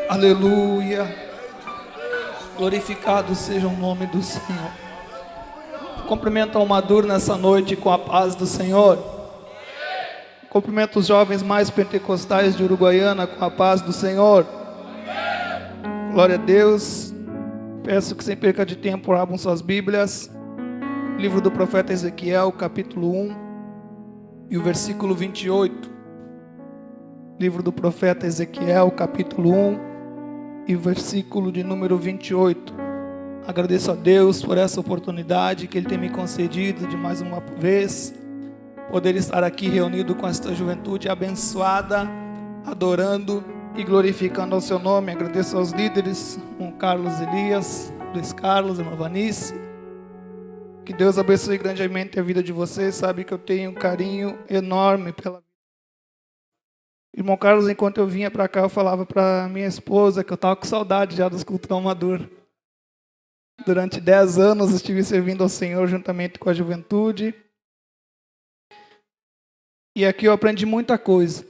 Aleluia. Glorificado seja o nome do Senhor. Cumprimento ao Maduro nessa noite com a paz do Senhor. Cumprimento os jovens mais pentecostais de Uruguaiana com a paz do Senhor. Glória a Deus. Peço que sem perca de tempo abram suas Bíblias. Livro do profeta Ezequiel, capítulo 1 e o versículo 28. Livro do profeta Ezequiel, capítulo 1 e o versículo de número 28. Agradeço a Deus por essa oportunidade que Ele tem me concedido de mais uma vez poder estar aqui reunido com esta juventude abençoada, adorando e glorificando ao seu nome. Agradeço aos líderes, irmão Carlos Elias, Luiz Carlos, irmã Vanice. Que Deus abençoe grandemente a vida de vocês. Sabe que eu tenho um carinho enorme pela vida. Irmão Carlos, enquanto eu vinha para cá, eu falava para minha esposa que eu estava com saudade já dos cultos ao Maduro. Durante 10 anos estive servindo ao Senhor juntamente com a juventude. E aqui eu aprendi muita coisa.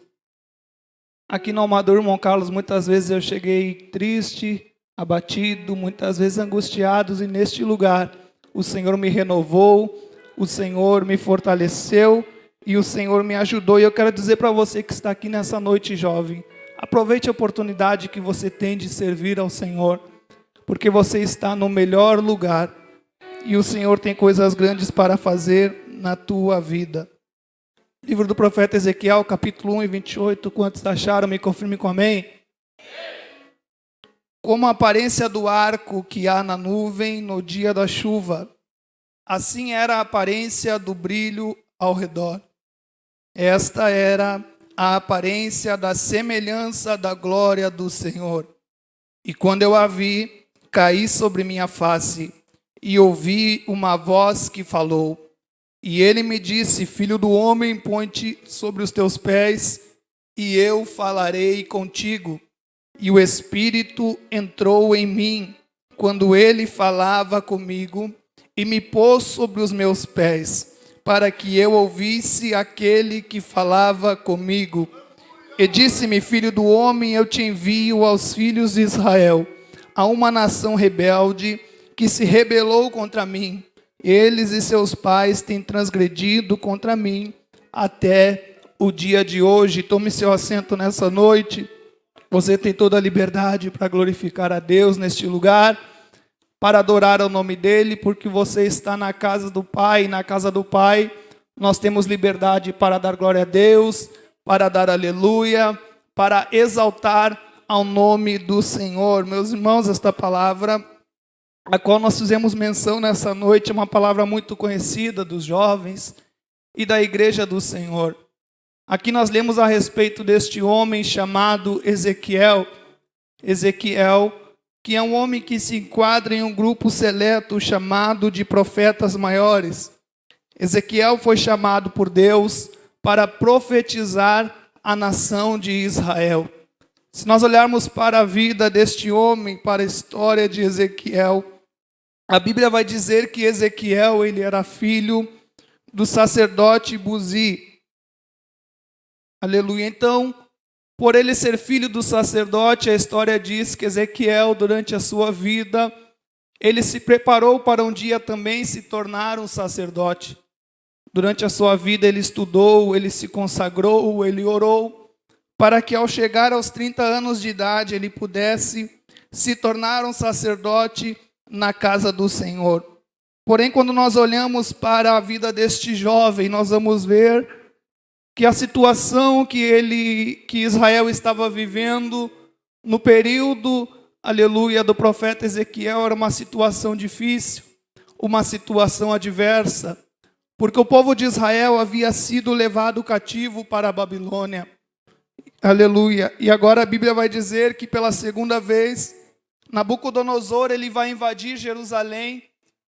Aqui no Amador, irmão Carlos, muitas vezes eu cheguei triste, abatido, muitas vezes angustiado, e neste lugar o Senhor me renovou, o Senhor me fortaleceu e o Senhor me ajudou. E eu quero dizer para você que está aqui nessa noite, jovem, aproveite a oportunidade que você tem de servir ao Senhor, porque você está no melhor lugar e o Senhor tem coisas grandes para fazer na tua vida. Livro do profeta Ezequiel, capítulo 1 e 28. Quantos acharam? Me confirme com amém. Como a aparência do arco que há na nuvem no dia da chuva, assim era a aparência do brilho ao redor. Esta era a aparência da semelhança da glória do Senhor. E quando eu a vi, caí sobre minha face e ouvi uma voz que falou. E ele me disse: filho do homem, põe-te sobre os teus pés, e eu falarei contigo. E o Espírito entrou em mim, quando ele falava comigo, e me pôs sobre os meus pés, para que eu ouvisse aquele que falava comigo. E disse-me: filho do homem, eu te envio aos filhos de Israel, a uma nação rebelde, que se rebelou contra mim. Eles e seus pais têm transgredido contra mim até o dia de hoje. Tome seu assento nessa noite. Você tem toda a liberdade para glorificar a Deus neste lugar, para adorar o nome dEle, porque você está na casa do Pai. E na casa do Pai nós temos liberdade para dar glória a Deus, para dar aleluia, para exaltar ao nome do Senhor. Meus irmãos, esta palavra a qual nós fizemos menção nessa noite é uma palavra muito conhecida dos jovens e da igreja do Senhor. Aqui nós lemos a respeito deste homem chamado Ezequiel. Ezequiel, que é um homem que se enquadra em um grupo seleto chamado de profetas maiores. Ezequiel foi chamado por Deus para profetizar a nação de Israel. Se nós olharmos para a vida deste homem, para a história de Ezequiel, a Bíblia vai dizer que Ezequiel, ele era filho do sacerdote Buzi. Aleluia. Então, por ele ser filho do sacerdote, a história diz que Ezequiel, durante a sua vida, ele se preparou para um dia também se tornar um sacerdote. Durante a sua vida ele estudou, ele se consagrou, ele orou, para que ao chegar aos 30 anos de idade ele pudesse se tornar um sacerdote na casa do Senhor. Porém, quando nós olhamos para a vida deste jovem, nós vamos ver que a situação que Israel estava vivendo no período, aleluia, do profeta Ezequiel era uma situação difícil, uma situação adversa, porque o povo de Israel havia sido levado cativo para a Babilônia. Aleluia. E agora a Bíblia vai dizer que pela segunda vez Nabucodonosor ele vai invadir Jerusalém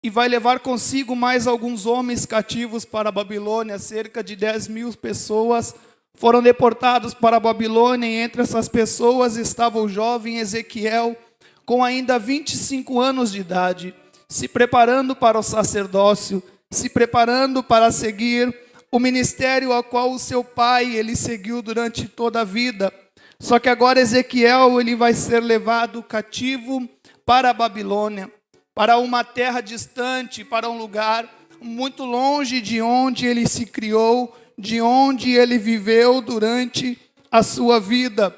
e vai levar consigo mais alguns homens cativos para a Babilônia. Cerca de 10.000 pessoas foram deportados para a Babilônia, e entre essas pessoas estava o jovem Ezequiel, com ainda 25 anos de idade, se preparando para o sacerdócio, se preparando para seguir o ministério ao qual o seu pai ele seguiu durante toda a vida. Só que agora Ezequiel ele vai ser levado cativo para a Babilônia, para uma terra distante, para um lugar muito longe de onde ele se criou, de onde ele viveu durante a sua vida.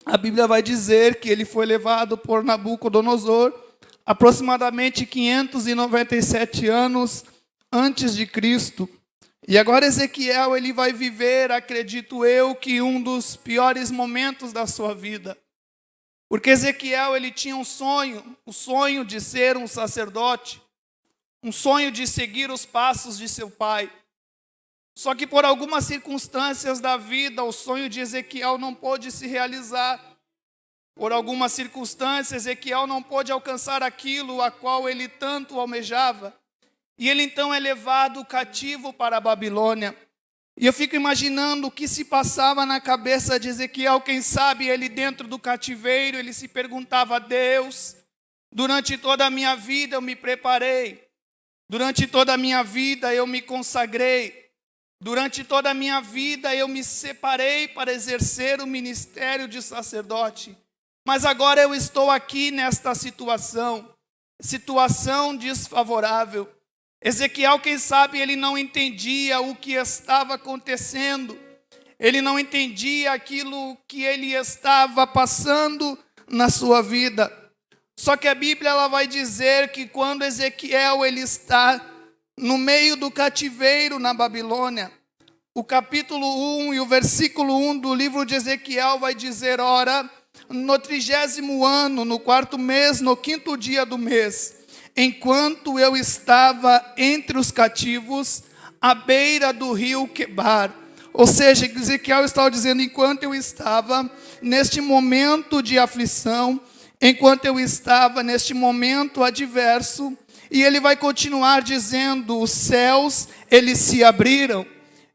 A Bíblia vai dizer que ele foi levado por Nabucodonosor aproximadamente 597 anos antes de Cristo. E agora Ezequiel ele vai viver, acredito eu, que um dos piores momentos da sua vida. Porque Ezequiel ele tinha um sonho, o sonho de ser um sacerdote, um sonho de seguir os passos de seu pai. Só que por algumas circunstâncias da vida, o sonho de Ezequiel não pôde se realizar. Por algumas circunstâncias, Ezequiel não pôde alcançar aquilo a qual ele tanto almejava. E ele então é levado cativo para a Babilônia. E eu fico imaginando o que se passava na cabeça de Ezequiel. Quem sabe ele dentro do cativeiro, ele se perguntava: Deus, durante toda a minha vida eu me preparei. Durante toda a minha vida eu me consagrei. Durante toda a minha vida eu me separei para exercer o ministério de sacerdote. Mas agora eu estou aqui nesta situação desfavorável. Ezequiel, quem sabe, ele não entendia o que estava acontecendo. Ele não entendia aquilo que ele estava passando na sua vida. Só que a Bíblia ela vai dizer que quando Ezequiel ele está no meio do cativeiro na Babilônia, o capítulo 1 e o versículo 1 do livro de Ezequiel vai dizer: ora, no 30º ano, no 4º mês, no 5º dia do mês, enquanto eu estava entre os cativos, à beira do rio Quebar. Ou seja, Ezequiel estava dizendo: enquanto eu estava neste momento de aflição, enquanto eu estava neste momento adverso, e ele vai continuar dizendo: os céus, eles se abriram,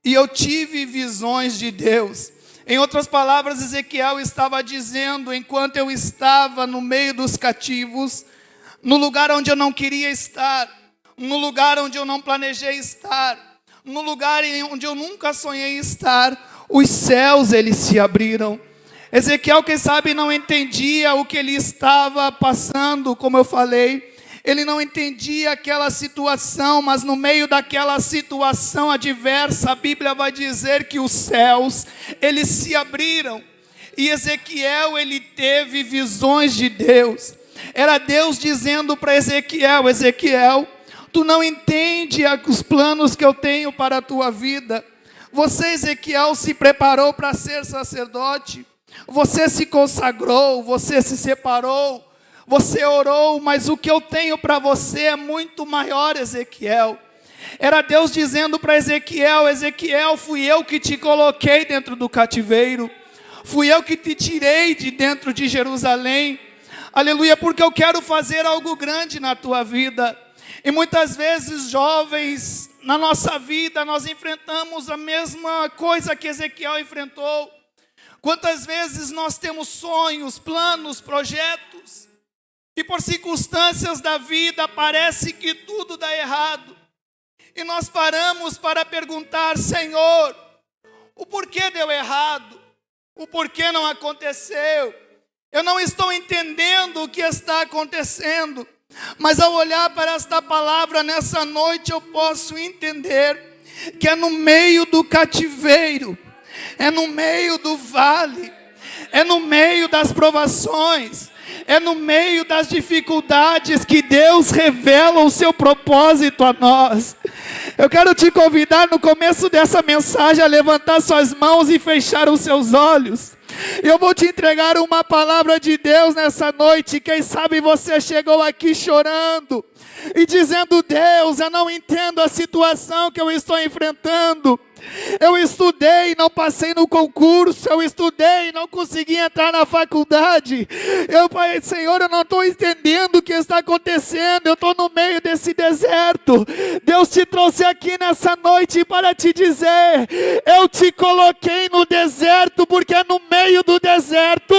e eu tive visões de Deus. Em outras palavras, Ezequiel estava dizendo: enquanto eu estava no meio dos cativos, no lugar onde eu não queria estar, no lugar onde eu não planejei estar, no lugar onde eu nunca sonhei estar, os céus eles se abriram. Ezequiel, quem sabe, não entendia o que ele estava passando, como eu falei. Ele não entendia aquela situação, mas no meio daquela situação adversa, a Bíblia vai dizer que os céus, eles se abriram. E Ezequiel, ele teve visões de Deus. Era Deus dizendo para Ezequiel: Ezequiel, tu não entende os planos que eu tenho para a tua vida. Você, Ezequiel, se preparou para ser sacerdote. Você se consagrou, você se separou. Você orou, mas o que eu tenho para você é muito maior, Ezequiel. Era Deus dizendo para Ezequiel: Ezequiel, fui eu que te coloquei dentro do cativeiro. Fui eu que te tirei de dentro de Jerusalém. Aleluia, porque eu quero fazer algo grande na tua vida. E muitas vezes, jovens, na nossa vida, nós enfrentamos a mesma coisa que Ezequiel enfrentou. Quantas vezes nós temos sonhos, planos, projetos, e por circunstâncias da vida parece que tudo dá errado. E nós paramos para perguntar: Senhor, o porquê deu errado? O porquê não aconteceu? Eu não estou entendendo o que está acontecendo. Mas ao olhar para esta palavra nessa noite, eu posso entender que é no meio do cativeiro, é no meio do vale, é no meio das provações, é no meio das dificuldades que Deus revela o seu propósito a nós. Eu quero te convidar no começo dessa mensagem a levantar suas mãos e fechar os seus olhos. Eu vou te entregar uma palavra de Deus nessa noite. Quem sabe você chegou aqui chorando e dizendo: Deus, eu não entendo a situação que eu estou enfrentando. Eu estudei e não passei no concurso. Eu estudei e não consegui entrar na faculdade. Eu falei: Senhor, eu não estou entendendo o que está acontecendo. Eu estou no meio desse deserto. Deus te trouxe aqui nessa noite para te dizer: eu te coloquei no deserto, porque é no meio do deserto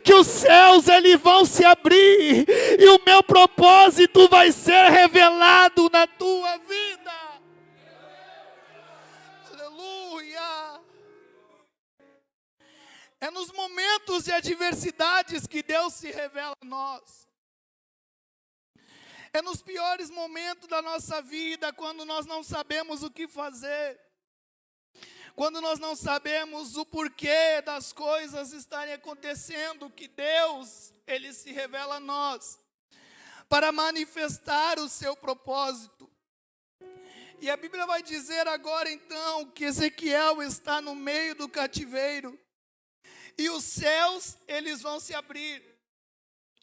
que os céus eles vão se abrir e o meu propósito vai ser revelado na tua vida. É nos momentos de adversidades que Deus se revela a nós. É nos piores momentos da nossa vida, quando nós não sabemos o que fazer. Quando nós não sabemos o porquê das coisas estarem acontecendo, que Deus, Ele se revela a nós, para manifestar o seu propósito. E a Bíblia vai dizer agora então, que Ezequiel está no meio do cativeiro, e os céus, eles vão se abrir.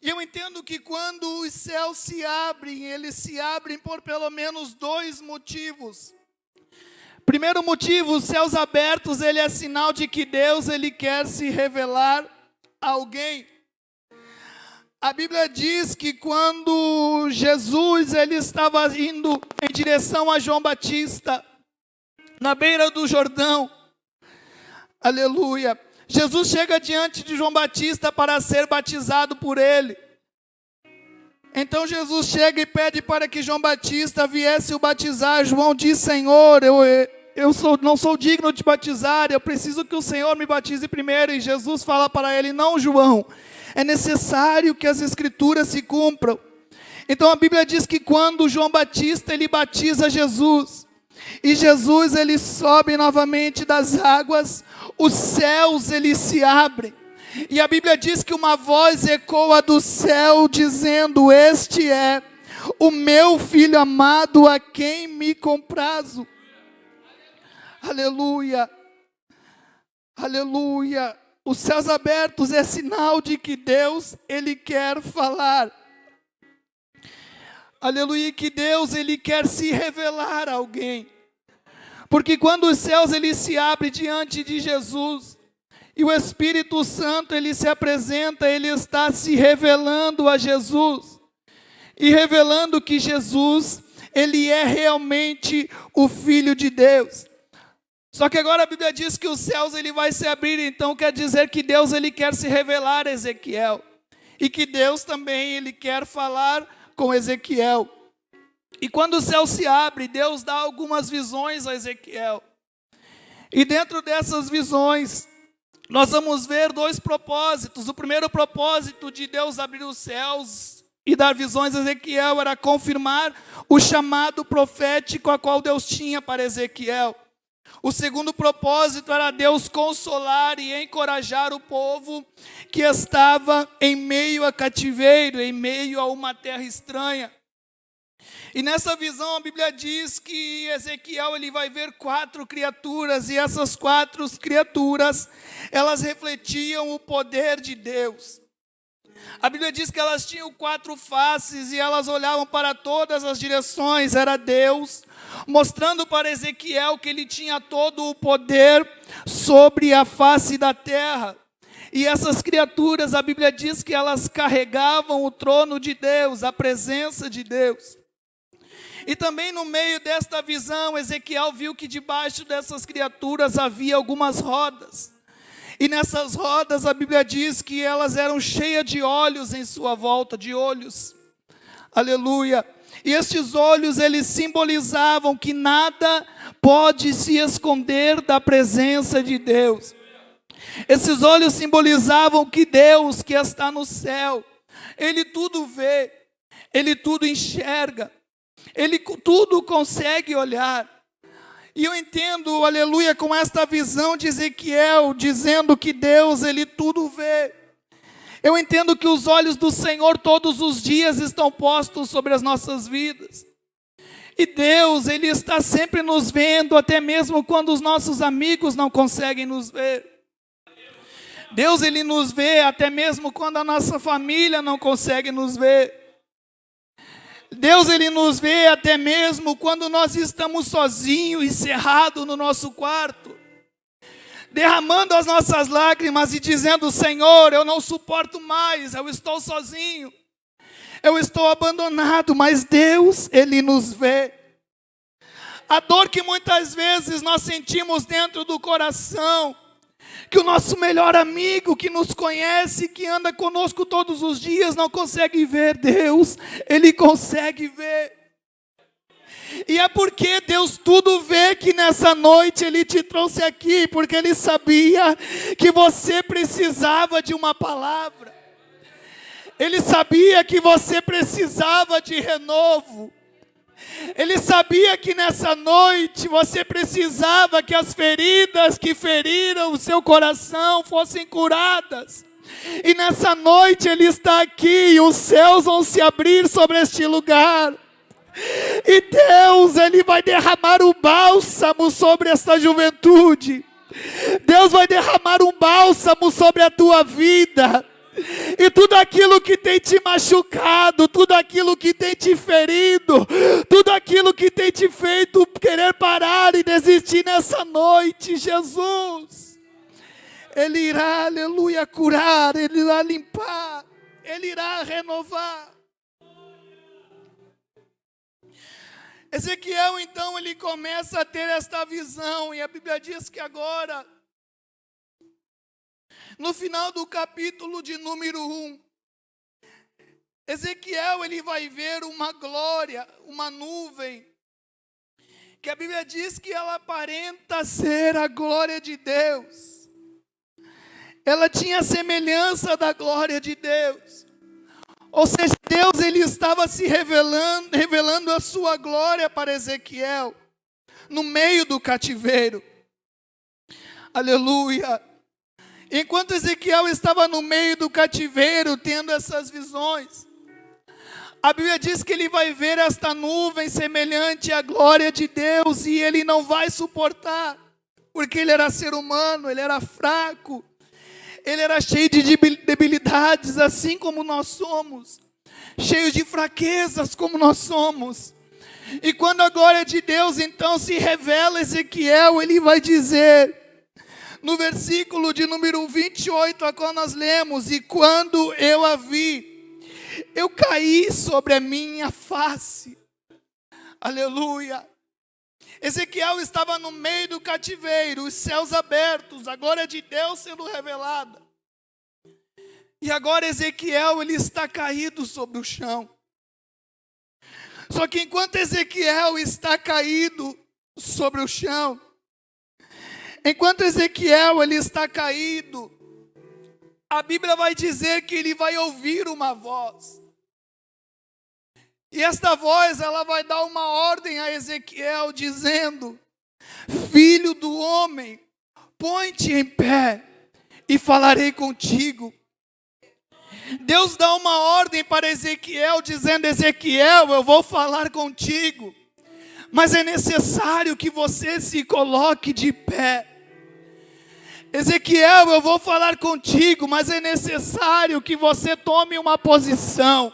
E eu entendo que quando os céus se abrem, eles se abrem por pelo menos dois motivos. Primeiro motivo, os céus abertos, ele é sinal de que Deus, ele quer se revelar a alguém. A Bíblia diz que quando Jesus, ele estava indo em direção a João Batista, na beira do Jordão, aleluia, Jesus chega diante de João Batista para ser batizado por ele. Então Jesus chega e pede para que João Batista viesse o batizar. João diz: Senhor, não sou digno de batizar, eu preciso que o Senhor me batize primeiro. E Jesus fala para ele: não, João, é necessário que as Escrituras se cumpram. Então a Bíblia diz que quando João Batista, ele batiza Jesus, e Jesus, ele sobe novamente das águas, os céus, eles se abrem. E a Bíblia diz que uma voz ecoa do céu dizendo: este é o meu filho amado, a quem me comprazo. Aleluia, aleluia. Os céus abertos é sinal de que Deus, ele quer falar. Aleluia, que Deus, ele quer se revelar a alguém. Porque quando os céus, eles se abrem diante de Jesus, e o Espírito Santo, ele se apresenta, ele está se revelando a Jesus, e revelando que Jesus, ele é realmente o Filho de Deus. Só que agora a Bíblia diz que os céus, ele vai se abrir, então quer dizer que Deus, ele quer se revelar a Ezequiel, e que Deus também, ele quer falar com Ezequiel. E quando o céu se abre, Deus dá algumas visões a Ezequiel, e dentro dessas visões, nós vamos ver dois propósitos. O primeiro propósito de Deus abrir os céus e dar visões a Ezequiel era confirmar o chamado profético a qual Deus tinha para Ezequiel. O segundo propósito era Deus consolar e encorajar o povo que estava em meio a cativeiro, em meio a uma terra estranha. E nessa visão a Bíblia diz que Ezequiel, ele vai ver 4 criaturas, e essas 4 criaturas, elas refletiam o poder de Deus. A Bíblia diz que elas tinham 4 faces e elas olhavam para todas as direções. Era Deus mostrando para Ezequiel que ele tinha todo o poder sobre a face da terra. E essas criaturas, a Bíblia diz que elas carregavam o trono de Deus, a presença de Deus. E também no meio desta visão, Ezequiel viu que debaixo dessas criaturas havia algumas rodas. E nessas rodas a Bíblia diz que elas eram cheias de olhos em sua volta, de olhos. Aleluia. E estes olhos, eles simbolizavam que nada pode se esconder da presença de Deus. Esses olhos simbolizavam que Deus, que está no céu, Ele tudo vê, Ele tudo enxerga, Ele tudo consegue olhar. E eu entendo, aleluia, com esta visão de Ezequiel, dizendo que Deus, Ele tudo vê. Eu entendo que os olhos do Senhor todos os dias estão postos sobre as nossas vidas. E Deus, Ele está sempre nos vendo, até mesmo quando os nossos amigos não conseguem nos ver. Deus, Ele nos vê até mesmo quando a nossa família não consegue nos ver. Deus, Ele nos vê até mesmo quando nós estamos sozinhos, encerrados no nosso quarto, derramando as nossas lágrimas e dizendo: Senhor, eu não suporto mais, eu estou sozinho, eu estou abandonado, mas Deus, Ele nos vê. A dor que muitas vezes nós sentimos dentro do coração, que o nosso melhor amigo que nos conhece, que anda conosco todos os dias, não consegue ver, Deus, Ele consegue ver. E é porque Deus tudo vê que nessa noite Ele te trouxe aqui, porque Ele sabia que você precisava de uma palavra. Ele sabia que você precisava de renovo. Ele sabia que nessa noite você precisava que as feridas que feriram o seu coração fossem curadas. E nessa noite Ele está aqui e os céus vão se abrir sobre este lugar. E Deus, Ele vai derramar um bálsamo sobre esta juventude. Deus vai derramar um bálsamo sobre a tua vida. E tudo aquilo que tem te machucado, tudo aquilo que tem te ferido, tudo aquilo que tem te feito querer parar e desistir nessa noite, Jesus, Ele irá, aleluia, curar, Ele irá limpar, Ele irá renovar. Ezequiel, então, ele começa a ter esta visão, e a Bíblia diz que agora, no final do capítulo de número 1, Ezequiel, ele vai ver uma glória, uma nuvem, que a Bíblia diz que ela aparenta ser a glória de Deus. Ela tinha a semelhança da glória de Deus. Ou seja, Deus, ele estava se revelando a sua glória para Ezequiel, no meio do cativeiro. Aleluia. Enquanto Ezequiel estava no meio do cativeiro, tendo essas visões, a Bíblia diz que ele vai ver esta nuvem semelhante à glória de Deus, e ele não vai suportar, porque ele era ser humano, ele era fraco, ele era cheio de debilidades, assim como nós somos, cheio de fraquezas como nós somos. E quando a glória de Deus então se revela a Ezequiel, ele vai dizer, no versículo de número 28, a qual nós lemos: e quando eu a vi, eu caí sobre a minha face. Aleluia. Ezequiel estava no meio do cativeiro, os céus abertos, a glória de Deus sendo revelada. E agora Ezequiel, ele está caído sobre o chão. Só que enquanto Ezequiel está caído sobre o chão, enquanto Ezequiel, ele está caído, a Bíblia vai dizer que ele vai ouvir uma voz. E esta voz, ela vai dar uma ordem a Ezequiel, dizendo: filho do homem, põe-te em pé e falarei contigo. Deus dá uma ordem para Ezequiel, dizendo: Ezequiel, eu vou falar contigo, mas é necessário que você se coloque de pé. Ezequiel, eu vou falar contigo, mas é necessário que você tome uma posição.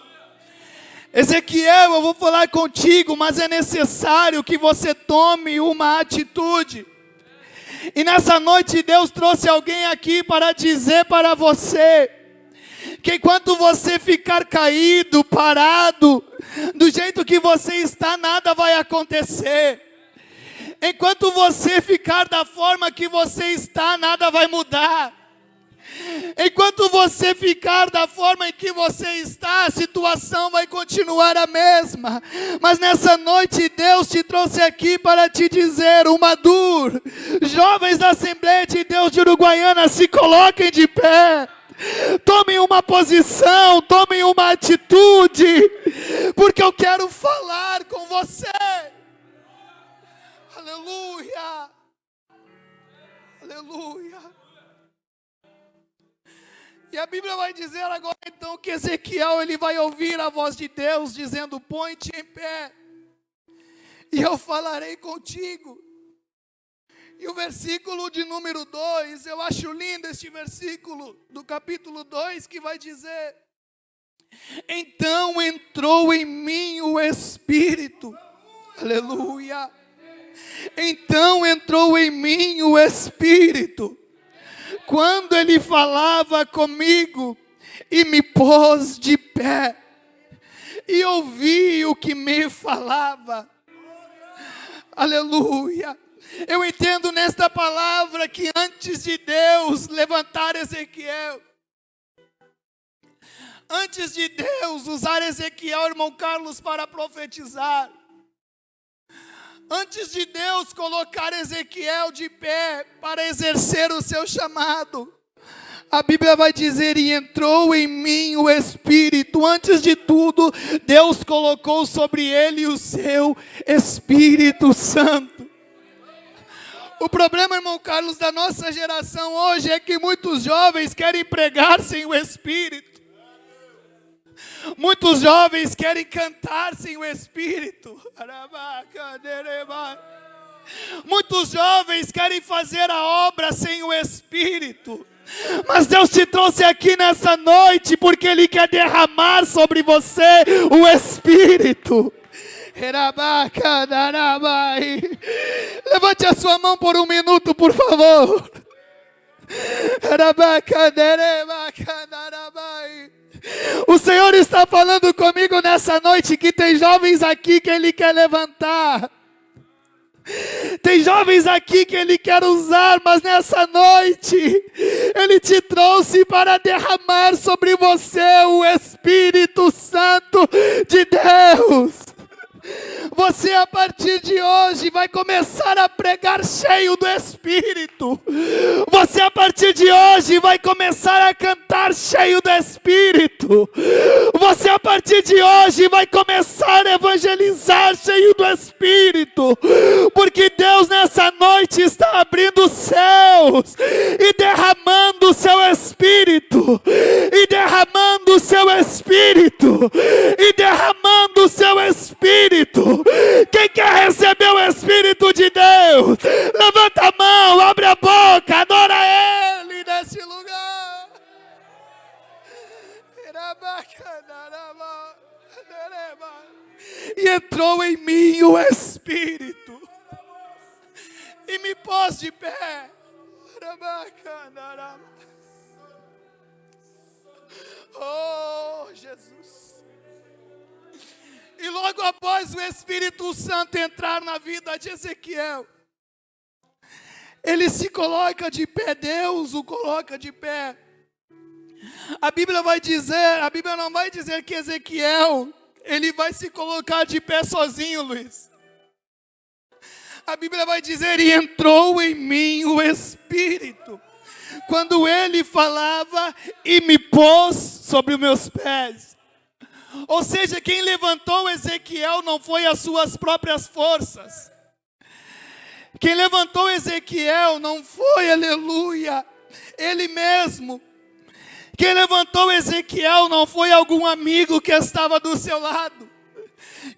Ezequiel, eu vou falar contigo, mas é necessário que você tome uma atitude. E nessa noite Deus trouxe alguém aqui para dizer para você, que enquanto você ficar caído, parado, do jeito que você está, nada vai acontecer. Enquanto você ficar da forma que você está, nada vai mudar. Enquanto você ficar da forma em que você está, a situação vai continuar a mesma. Mas nessa noite Deus te trouxe aqui para te dizer, Umadur, jovens da Assembleia de Deus de Uruguaiana, se coloquem de pé. Tomem uma posição, tomem uma atitude, porque eu quero falar com você. Aleluia. Aleluia. E a Bíblia vai dizer agora então que Ezequiel, ele vai ouvir a voz de Deus dizendo: põe-te em pé e eu falarei contigo. E o versículo de número 2, eu acho lindo este versículo do capítulo 2, que vai dizer: então entrou em mim o Espírito. Aleluia. Então entrou em mim o Espírito, quando ele falava comigo, e me pôs de pé, e ouvi o que me falava. Aleluia. Eu entendo nesta palavra que antes de Deus levantar Ezequiel, antes de Deus usar Ezequiel, irmão Carlos, para profetizar, Antes de Deus colocar Ezequiel de pé para exercer o seu chamado, a Bíblia vai dizer: e entrou em mim o Espírito. Antes de tudo, Deus colocou sobre ele o seu Espírito Santo. O problema, irmão Carlos, da nossa geração hoje é que muitos jovens querem pregar sem o Espírito. Muitos jovens querem cantar sem o Espírito. Muitos jovens querem fazer a obra sem o Espírito. Mas Deus te trouxe aqui nessa noite porque Ele quer derramar sobre você o Espírito. Levante a sua mão por um minuto, por favor. O Senhor está falando comigo nessa noite que tem jovens aqui que Ele quer levantar. Tem jovens aqui que Ele quer usar, mas nessa noite Ele te trouxe para derramar sobre você o Espírito Santo de Deus. Você a partir de hoje vai começar a pregar cheio do Espírito. Você a partir de hoje vai começar a cantar cheio do Espírito. Você a partir de hoje vai começar a evangelizar cheio do Espírito. Porque Deus nessa noite está abrindo os céus e derramando o seu Espírito. E derramando o seu Espírito. E derramando o seu Espírito. Quem quer receber o Espírito de Deus, levanta a mão, abre a boca, adora Ele nesse lugar. E entrou em mim o Espírito e me pôs de pé. Oh, Jesus. E logo após o Espírito Santo entrar na vida de Ezequiel, ele se coloca de pé, Deus o coloca de pé. A Bíblia não vai dizer que Ezequiel, ele vai se colocar de pé sozinho, Luiz. A Bíblia vai dizer: e entrou em mim o Espírito. Quando ele falava, e me pôs sobre os meus pés. Ou seja, quem levantou Ezequiel não foi as suas próprias forças. Quem levantou Ezequiel não foi, aleluia, ele mesmo. Quem levantou Ezequiel não foi algum amigo que estava do seu lado.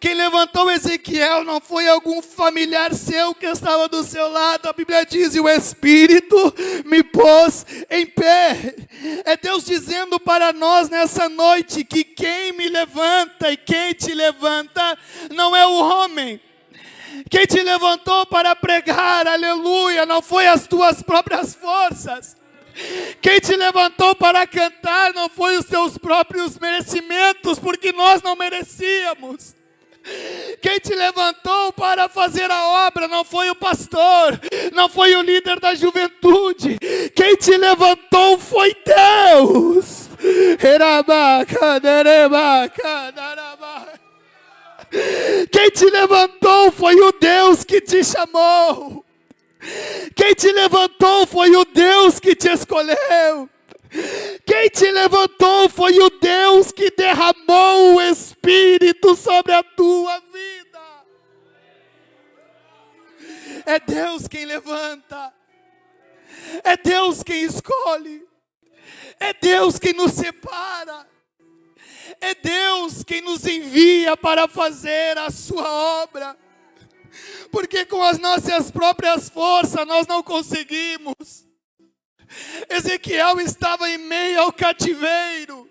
Quem levantou Ezequiel não foi algum familiar seu que estava do seu lado. A Bíblia diz: e o Espírito me pôs em pé. É Deus dizendo para nós nessa noite que quem me levanta e quem te levanta não é o homem. Quem te levantou para pregar, aleluia, não foi as tuas próprias forças. Quem te levantou para cantar não foi os teus próprios merecimentos, porque nós não merecíamos. Quem te levantou para fazer a obra não foi o pastor, não foi o líder da juventude. Quem te levantou foi Deus. Quem te levantou foi o Deus que te chamou. Quem te levantou foi o Deus que te escolheu. Quem te levantou foi o Deus que derramou o Espírito sobre a tua vida. É Deus quem levanta. É Deus quem escolhe. É Deus quem nos separa. É Deus quem nos envia para fazer a sua obra. Porque com as nossas próprias forças nós não conseguimos. Ezequiel estava em meio ao cativeiro,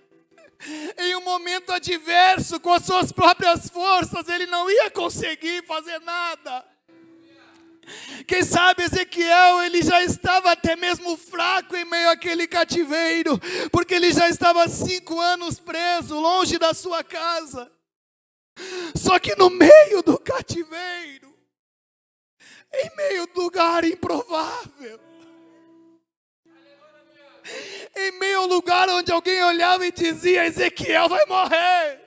em um momento adverso, com as suas próprias forças, ele não ia conseguir fazer nada. Quem sabe Ezequiel, ele já estava até mesmo fraco em meio àquele cativeiro, porque ele já estava 5 anos preso, longe da sua casa. Só que no meio do cativeiro, em meio do lugar improvável, em meio ao lugar onde alguém olhava e dizia: Ezequiel vai morrer.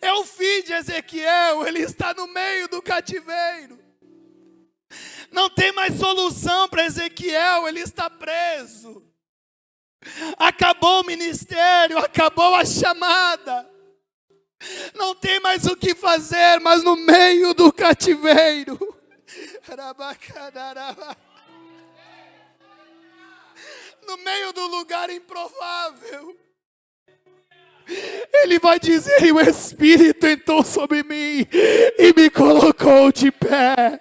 É o fim de Ezequiel, ele está no meio do cativeiro. Não tem mais solução para Ezequiel, ele está preso. Acabou o ministério, acabou a chamada. Não tem mais o que fazer, mas no meio do cativeiro. No meio do lugar improvável. Ele vai dizer: e o Espírito entrou sobre mim e me colocou de pé.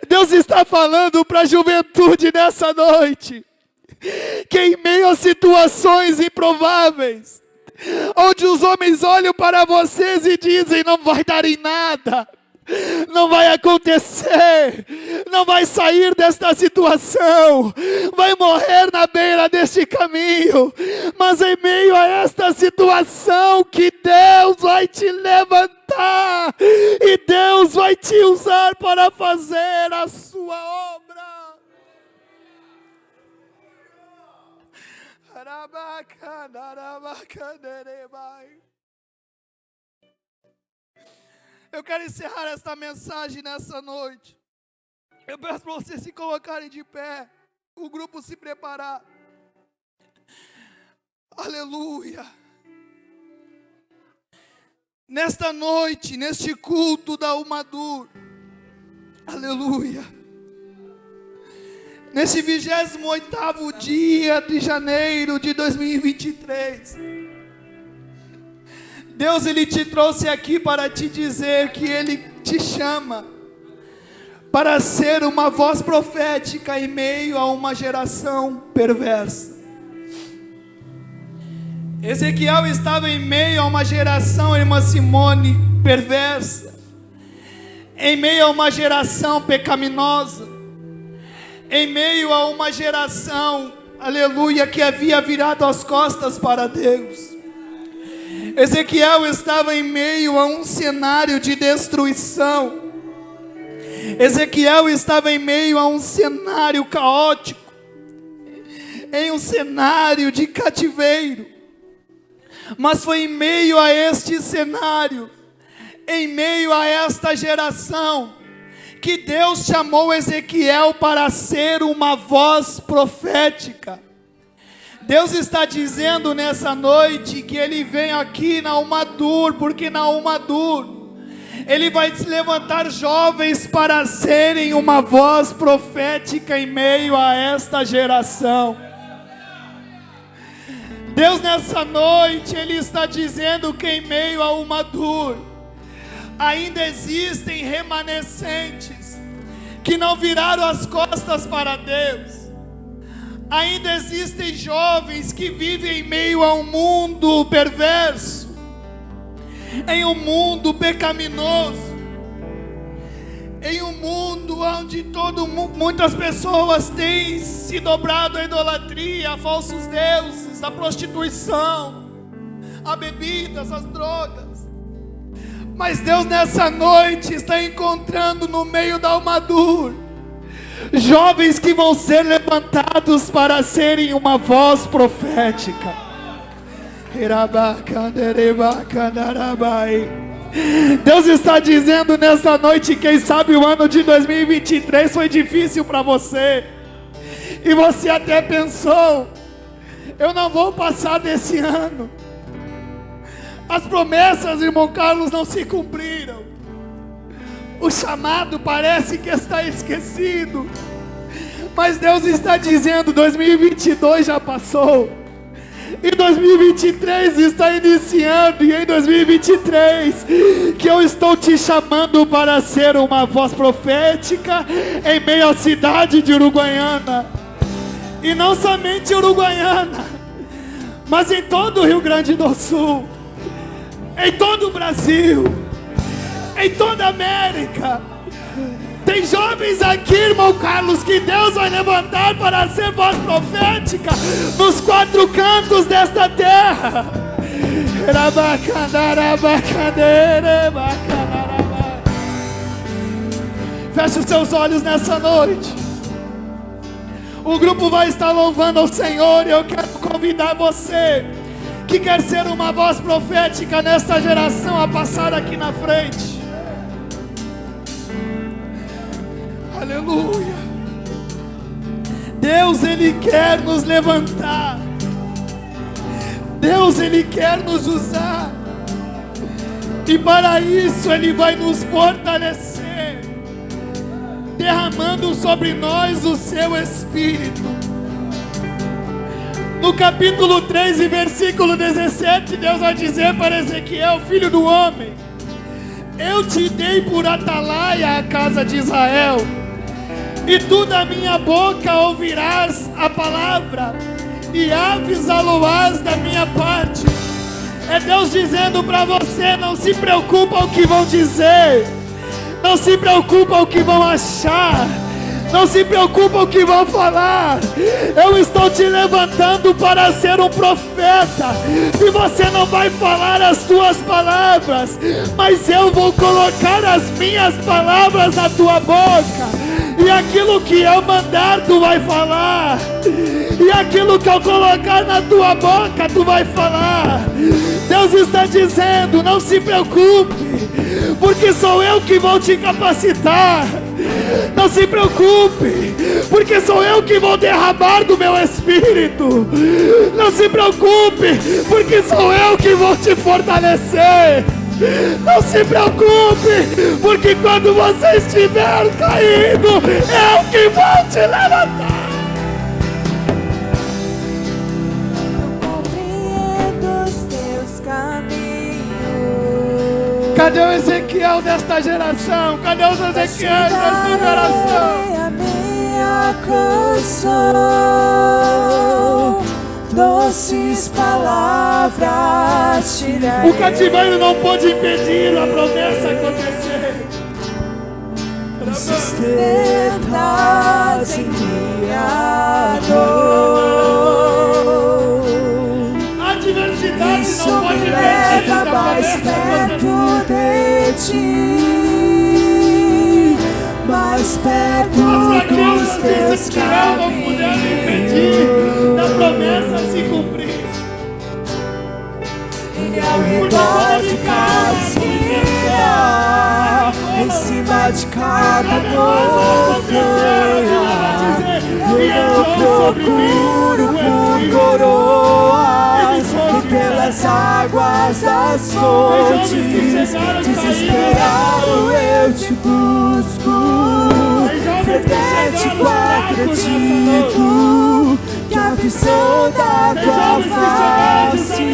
Deus está falando para a juventude nessa noite, que em meio a situações improváveis, onde os homens olham para vocês e dizem: não vai dar em nada, não vai acontecer, não vai sair desta situação, vai morrer na beira deste caminho, mas em meio a esta situação que Deus vai te levantar e Deus vai te usar para fazer a sua obra. Eu quero encerrar esta mensagem nessa noite. Eu peço para vocês se colocarem de pé, o grupo se preparar. Aleluia. Nesta noite, neste culto da Umadur, aleluia. Nesse 28º dia de janeiro de 2023, Deus, Ele te trouxe aqui para te dizer que Ele te chama para ser uma voz profética em meio a uma geração perversa. Ezequiel estava em meio a uma geração, irmã Simone, perversa, em meio a uma geração pecaminosa, em meio a uma geração, aleluia, que havia virado as costas para Deus. Ezequiel estava em meio a um cenário de destruição. Ezequiel estava em meio a um cenário caótico, em um cenário de cativeiro. Mas foi em meio a este cenário, em meio a esta geração, que Deus chamou Ezequiel para ser uma voz profética. Deus está dizendo nessa noite que Ele vem aqui na Umadur, porque na Umadur Ele vai levantar jovens para serem uma voz profética em meio a esta geração. Deus nessa noite, Ele está dizendo que em meio a Umadur ainda existem remanescentes que não viraram as costas para Deus. Ainda existem jovens que vivem em meio a um mundo perverso, em um mundo pecaminoso, em um mundo onde muitas pessoas têm se dobrado à idolatria, a falsos deuses, à prostituição, a bebidas, às drogas. Mas Deus nessa noite está encontrando no meio da Umadur jovens que vão ser levantados para serem uma voz profética. Deus está dizendo nessa noite, quem sabe o ano de 2023 foi difícil para você, e você até pensou: eu não vou passar desse ano. As promessas, irmão Carlos, não se cumpriram. O chamado parece que está esquecido. Mas Deus está dizendo: 2022 já passou, e 2023 está iniciando. E em 2023 que eu estou te chamando para ser uma voz profética em meio à cidade de Uruguaiana. E não somente Uruguaiana, mas em todo o Rio Grande do Sul, em todo o Brasil, em toda a América. Tem jovens aqui, irmão Carlos, que Deus vai levantar para ser voz profética nos 4 cantos desta terra. Feche os seus olhos nessa noite. O grupo vai estar louvando ao Senhor, e eu quero convidar você que quer ser uma voz profética nesta geração, a passar aqui na frente. Aleluia. Deus, Ele quer nos levantar. Deus, Ele quer nos usar. E para isso Ele vai nos fortalecer, derramando sobre nós o seu Espírito. No capítulo 3 e versículo 17, Deus vai dizer para Ezequiel: filho do homem, eu te dei por atalaia a casa de Israel, e tu da minha boca ouvirás a palavra, e avisá-lo-ás da minha parte. É Deus dizendo para você: não se preocupa o que vão dizer, não se preocupa o que vão achar, não se preocupa o que vão falar. Eu estou te levantando para ser um profeta, e você não vai falar as tuas palavras, mas eu vou colocar as minhas palavras na tua boca, e aquilo que eu mandar tu vai falar, e aquilo que eu colocar na tua boca tu vai falar. Deus está dizendo: não se preocupe, porque sou eu que vou te capacitar. Não se preocupe, porque sou eu que vou derramar do meu Espírito. Não se preocupe, porque sou eu que vou te fortalecer. Não se preocupe, porque quando você estiver caído, eu que vou te levantar. Cadê o Ezequiel desta geração? Cadê os Ezequiel desta geração? A minha canção, doces palavras te darei. O cativeiro não pode impedir a promessa acontecer. Me sustentas em minha dor. A adversidade Isso não pode me impedir leva a mais promessa perto acontecer. de ti, mais perto As dos fraquezas de teus Ezequiel não puderam impedir da promessa se cumprir. E ao redor de cada esquina, em cima de cada montanha, eu não procuro por coroas, e pelas águas das fontes, desesperado eu te busco, frenético acredito que a visão da tua face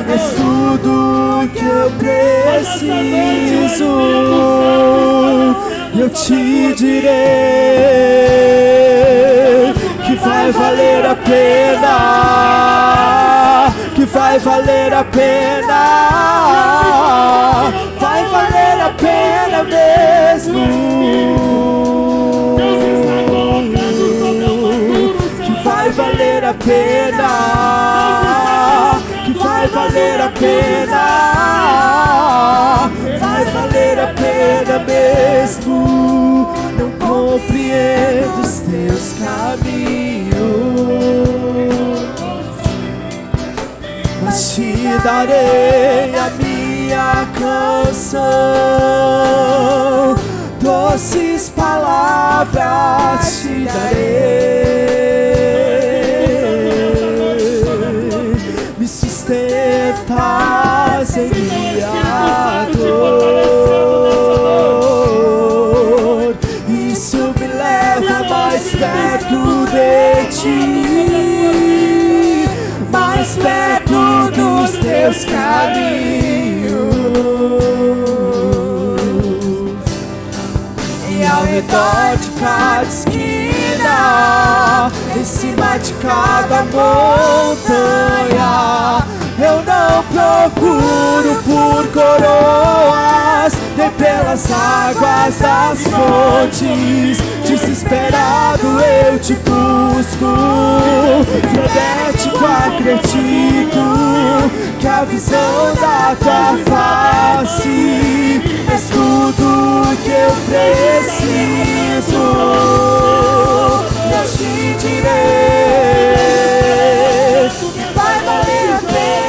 é tudo que eu preciso. Eu te direi que vai valer a pena, que vai valer a pena, vai valer a pena mesmo. Que vai valer a pena, que vai valer a pena, vai valer a pena mesmo. Não compreendo os teus caminhos, mas te darei a minha canção, doces palavras te darei. Me sustentas em minha dor, isso me leva mais perto de ti, mais perto dos teus caminhos. E ao redor de cada esquina, em cima de cada montanha, eu não procuro por coroas, nem pelas águas das fontes. Desesperado eu te busco, frenético acredito que a visão da tua face é tudo que eu preciso. Eu te direi que vai valer a pena,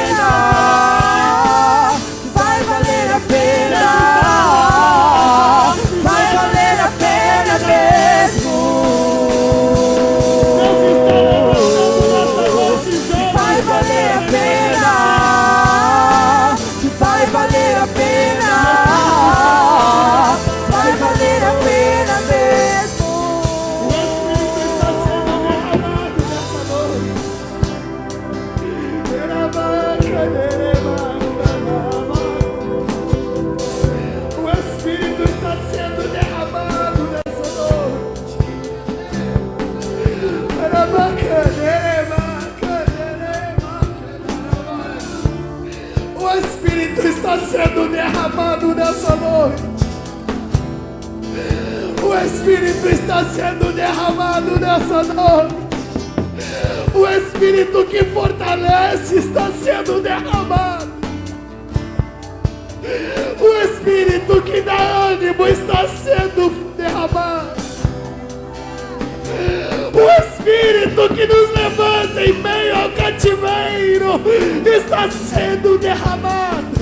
Espírito está sendo derramado nessa noite. O Espírito que fortalece está sendo derramado. O Espírito que dá ânimo está sendo derramado. O Espírito que nos levanta em meio ao cativeiro está sendo derramado.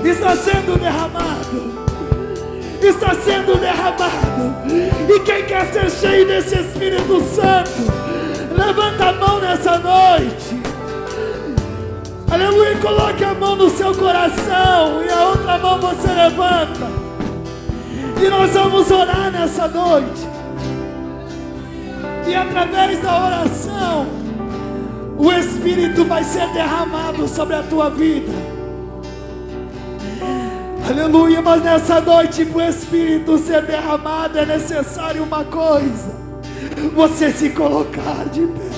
Está sendo derramado. Está sendo derramado. E quem quer ser cheio desse Espírito Santo, levanta a mão nessa noite. Aleluia, coloque a mão no seu coração e a outra mão você levanta. E nós vamos orar nessa noite. E através da oração, o Espírito vai ser derramado sobre a tua vida. Aleluia, mas nessa noite, para o Espírito ser derramado, é necessário uma coisa: você se colocar de pé,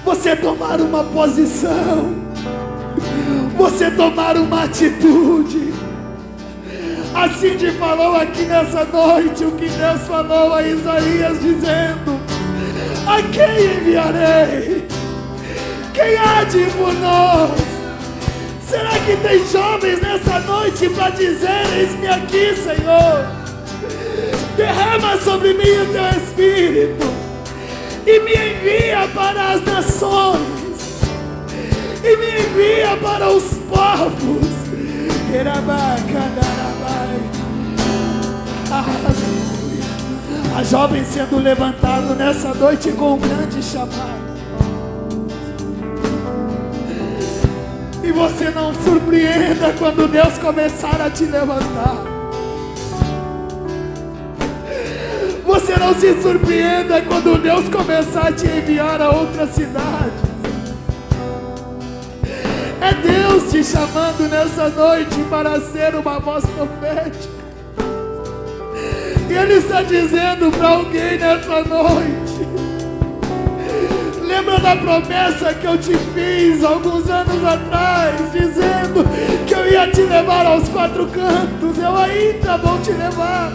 você tomar uma posição, você tomar uma atitude. Assim te falou aqui nessa noite o que Deus falou a Isaías, dizendo: a quem enviarei? Quem há de ir por nós? Será que tem jovens nessa noite para dizer: eis-me aqui, Senhor? Derrama sobre mim o teu Espírito e me envia para as nações, e me envia para os povos. A jovem sendo levantado nessa noite com um grande chamado. E você não surpreenda quando Deus começar a te levantar. Você não se surpreenda quando Deus começar a te enviar a outra cidade. É Deus te chamando nessa noite para ser uma voz profética. E Ele está dizendo para alguém nessa noite: lembra da promessa que eu te fiz alguns anos atrás, dizendo que eu ia te levar aos quatro cantos? Eu ainda vou te levar,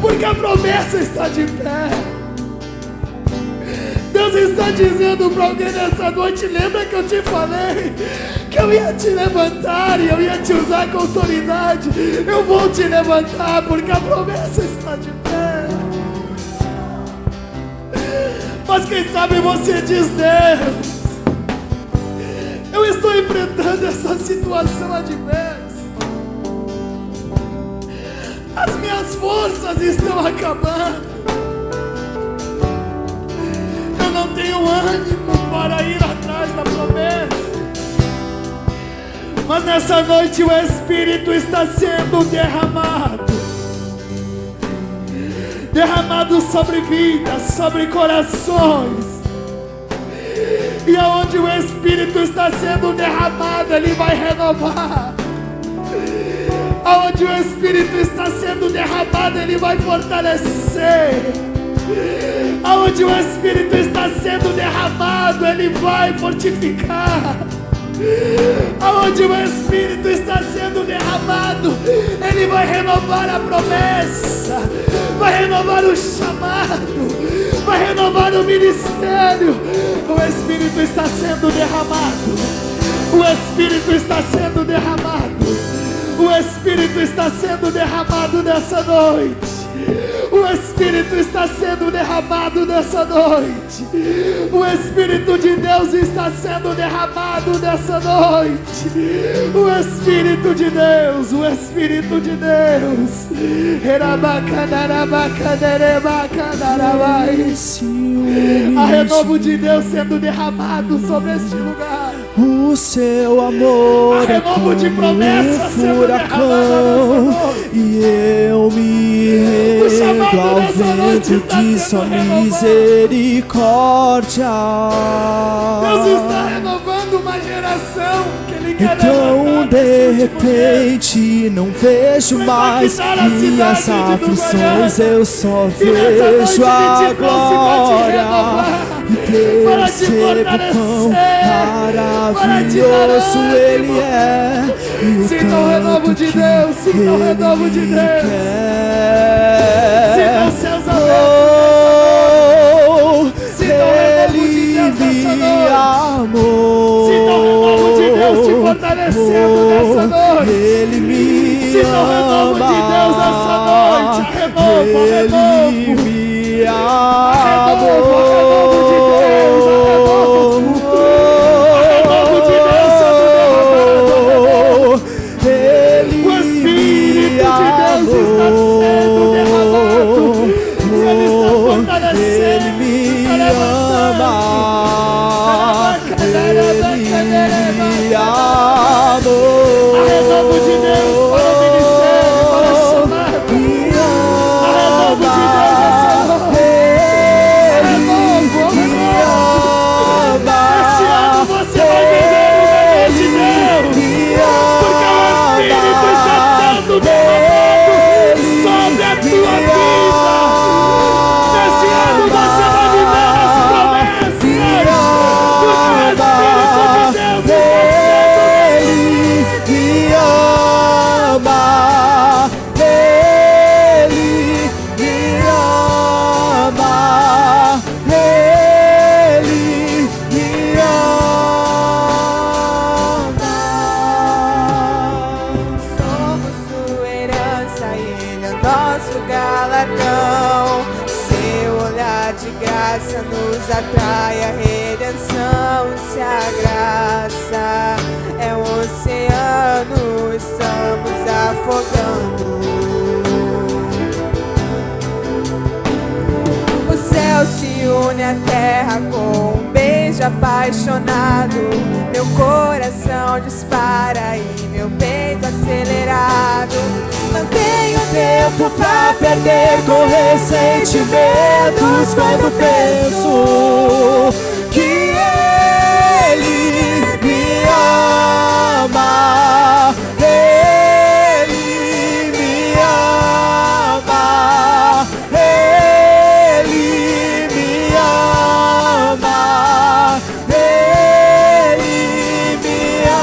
porque a promessa está de pé. Deus está dizendo para alguém nessa noite: lembra que eu te falei que eu ia te levantar e eu ia te usar com autoridade? Eu vou te levantar, porque a promessa está de pé. Mas quem sabe você diz: Deus, eu estou enfrentando essa situação adversa, as minhas forças estão acabando, eu não tenho ânimo para ir atrás da promessa. Mas nessa noite o Espírito está sendo derramado, derramado sobre vidas, sobre corações. E aonde o Espírito está sendo derramado, Ele vai renovar. Aonde o Espírito está sendo derramado, Ele vai fortalecer. Aonde o Espírito está sendo derramado, Ele vai fortificar. Aonde o Espírito está sendo derramado, Ele vai renovar a promessa, vai renovar o chamado, vai renovar o ministério. O Espírito está sendo derramado, o Espírito está sendo derramado, o Espírito está sendo derramado nessa noite. O Espírito está sendo derramado nessa noite. O Espírito de Deus está sendo derramado nessa noite. O Espírito de Deus, o Espírito de Deus. A renovo de Deus sendo derramado sobre este lugar. O seu amor a renovo de promessas sendo derramado e eu me rendo ao vento de sua misericórdia. Deus está renovando uma geração que Ele quer então de repente não vejo mais minhas aflições, eu só vejo a glória e percebo quão Maravilhoso Ele é. Sinta o renovo de Deus, sinta o renovo de Deus. Sinta os céus abertos. Sinta o renovo de Deus nessa noite. Sinta o renovo de Deus te fortalecendo nessa noite. Ele me sinta o renovo de Deus nessa noite. Renovo, renovo. Ele me Renovo de Deus, renovo de Deus sendo derramado. O Espírito de Deus está sendo derramado. E Ele está fortalecendo, está levantando. A renovo de Deus para o ministério, para o chamado. A renovo de Deus nessa noite. Esse ano você vai viver o melhor de Deus, porque o Espírito está sendo derramado sobre a tua vida. Esse ano você vai viver as promessas, porque o Espírito de Deus está sendo nos atrai a redenção, se a graça é um oceano, estamos afogando. O céu se une à terra com um beijo apaixonado. Meu coração dispara e meu peito acelerado. Mantenho tempo pra perder com ressentimentos quando penso que Ele me ama. Ele me ama. Ele me ama. Ele me ama.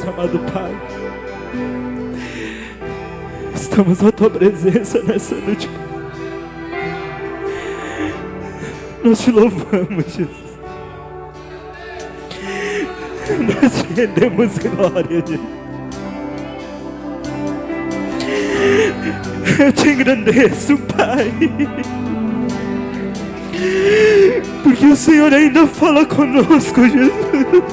Amado Pai, estamos na Tua presença nessa noite. Nós te louvamos, Jesus. Nós te rendemos glória, Jesus. Eu te engrandeço, Pai, porque o Senhor ainda fala conosco, Jesus.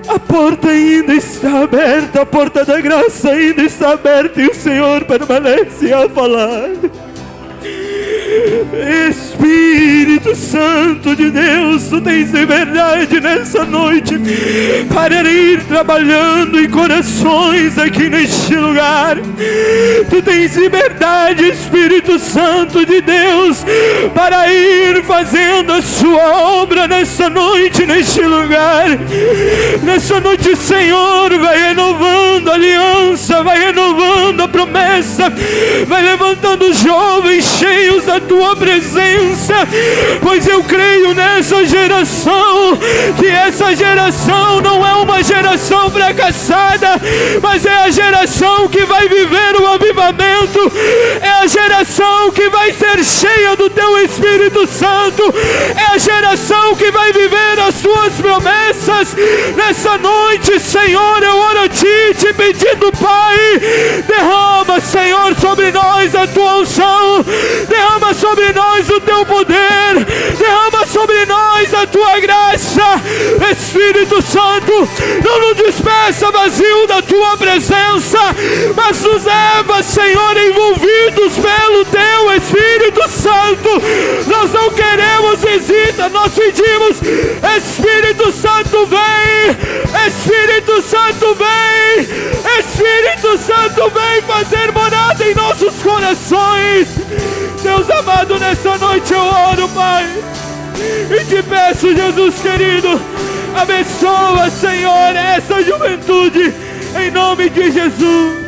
A porta ainda está aberta, a porta da graça ainda está aberta e o Senhor permanece a falar. Espírito Santo de Deus, Tu tens liberdade nessa noite para ir trabalhando em corações aqui neste lugar. Tu tens liberdade, Espírito Santo de Deus, para ir fazendo a Sua obra nessa noite, neste lugar. Nessa noite, Senhor, vai renovando a aliança, vai renovando a promessa, vai levantando jovens cheios da Tua presença, pois eu creio nessa geração, que essa geração não é uma geração fracassada, mas é a geração que vai viver o avivamento, é a geração que vai ser cheia do Teu Espírito Santo, é a geração que vai viver as Tuas promessas. Nessa noite, Senhor, eu oro a Ti, te pedindo, Pai, derrama, Senhor, sobre nós a Tua unção, derrama sobre nós o Teu poder, derrama sobre nós a Tua graça. Espírito Santo, não nos despeça vazio da Tua presença, mas nos leva, Senhor, envolvidos pelo Teu Espírito Santo. Nós não queremos visita, nós pedimos, Espírito Santo, vem, Espírito Santo, fazer morada em nossos corações. Deus amado, nessa noite eu oro, Pai, e te peço, Jesus querido, abençoa, Senhor, essa juventude, em nome de Jesus.